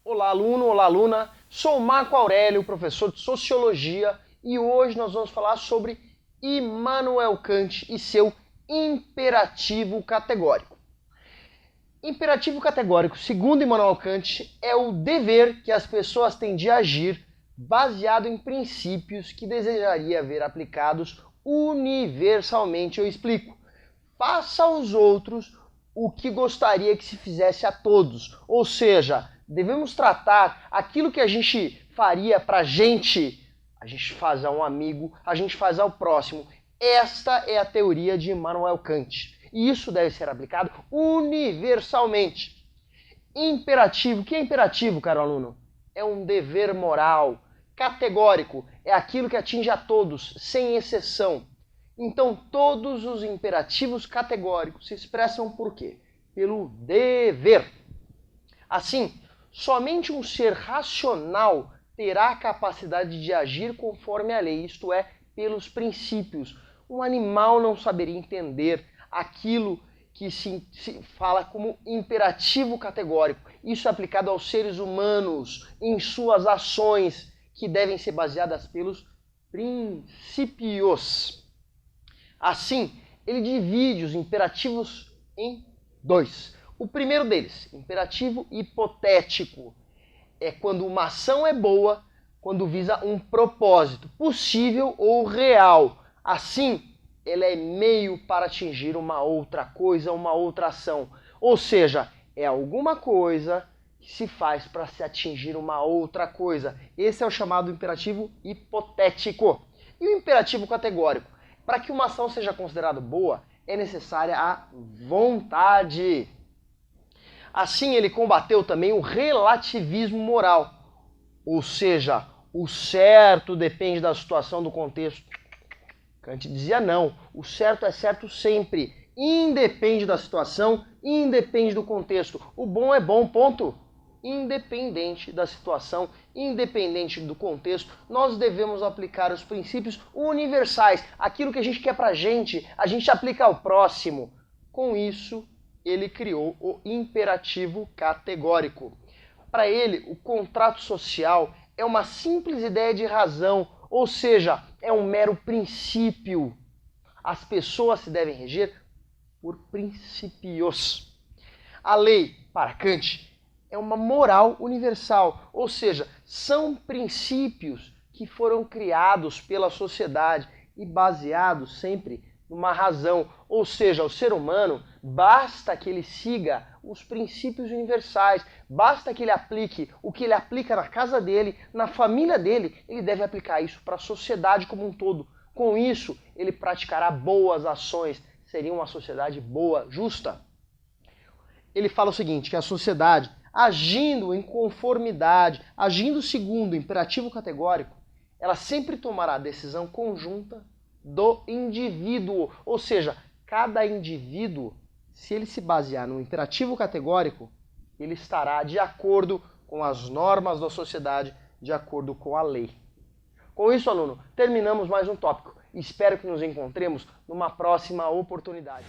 Olá aluno, olá aluna, sou Marco Aurélio, professor de Sociologia, e hoje nós vamos falar sobre Immanuel Kant e seu imperativo categórico. Imperativo categórico, segundo Immanuel Kant, é o dever que as pessoas têm de agir baseado em princípios que desejaria ver aplicados universalmente. Eu explico. Faça aos outros o que gostaria que se fizesse a todos, ou seja, devemos tratar aquilo que a gente faria pra gente, a gente faz a um amigo, a gente faz ao próximo. Esta é a teoria de Immanuel Kant. E isso deve ser aplicado universalmente. Imperativo. O que é imperativo, caro aluno? É um dever moral. Categórico. É aquilo que atinge a todos, sem exceção. Então, todos os imperativos categóricos se expressam por quê? Pelo dever. Assim, somente um ser racional terá a capacidade de agir conforme a lei, isto é, pelos princípios. Um animal não saberia entender aquilo que se fala como imperativo categórico. Isso é aplicado aos seres humanos, em suas ações, que devem ser baseadas pelos princípios. Assim, ele divide os imperativos em dois. O primeiro deles, imperativo hipotético, é quando uma ação é boa, quando visa um propósito possível ou real. Assim, ela é meio para atingir uma outra coisa, uma outra ação. Ou seja, é alguma coisa que se faz para se atingir uma outra coisa. Esse é o chamado imperativo hipotético. E o imperativo categórico? Para que uma ação seja considerada boa, é necessária a vontade. Assim, ele combateu também o relativismo moral, ou seja, o certo depende da situação, do contexto. Kant dizia não, o certo é certo sempre, independe da situação, independe do contexto. O bom é bom, ponto. Independente da situação, independente do contexto, nós devemos aplicar os princípios universais. Aquilo que a gente quer pra gente, a gente aplica ao próximo. Com isso, ele criou o imperativo categórico. Para ele, o contrato social é uma simples ideia de razão, ou seja, é um mero princípio. As pessoas se devem reger por princípios. A lei, para Kant, é uma moral universal, ou seja, são princípios que foram criados pela sociedade e baseados sempre numa razão, ou seja, o ser humano basta que ele siga os princípios universais, basta que ele aplique o que ele aplica na casa dele, na família dele, ele deve aplicar isso para a sociedade como um todo. Com isso, ele praticará boas ações, seria uma sociedade boa, justa. Ele fala o seguinte, que a sociedade, agindo em conformidade, agindo segundo o imperativo categórico, ela sempre tomará a decisão conjunta do indivíduo, ou seja, cada indivíduo, se ele se basear no imperativo categórico, ele estará de acordo com as normas da sociedade, de acordo com a lei. Com isso, aluno, terminamos mais um tópico. Espero que nos encontremos numa próxima oportunidade.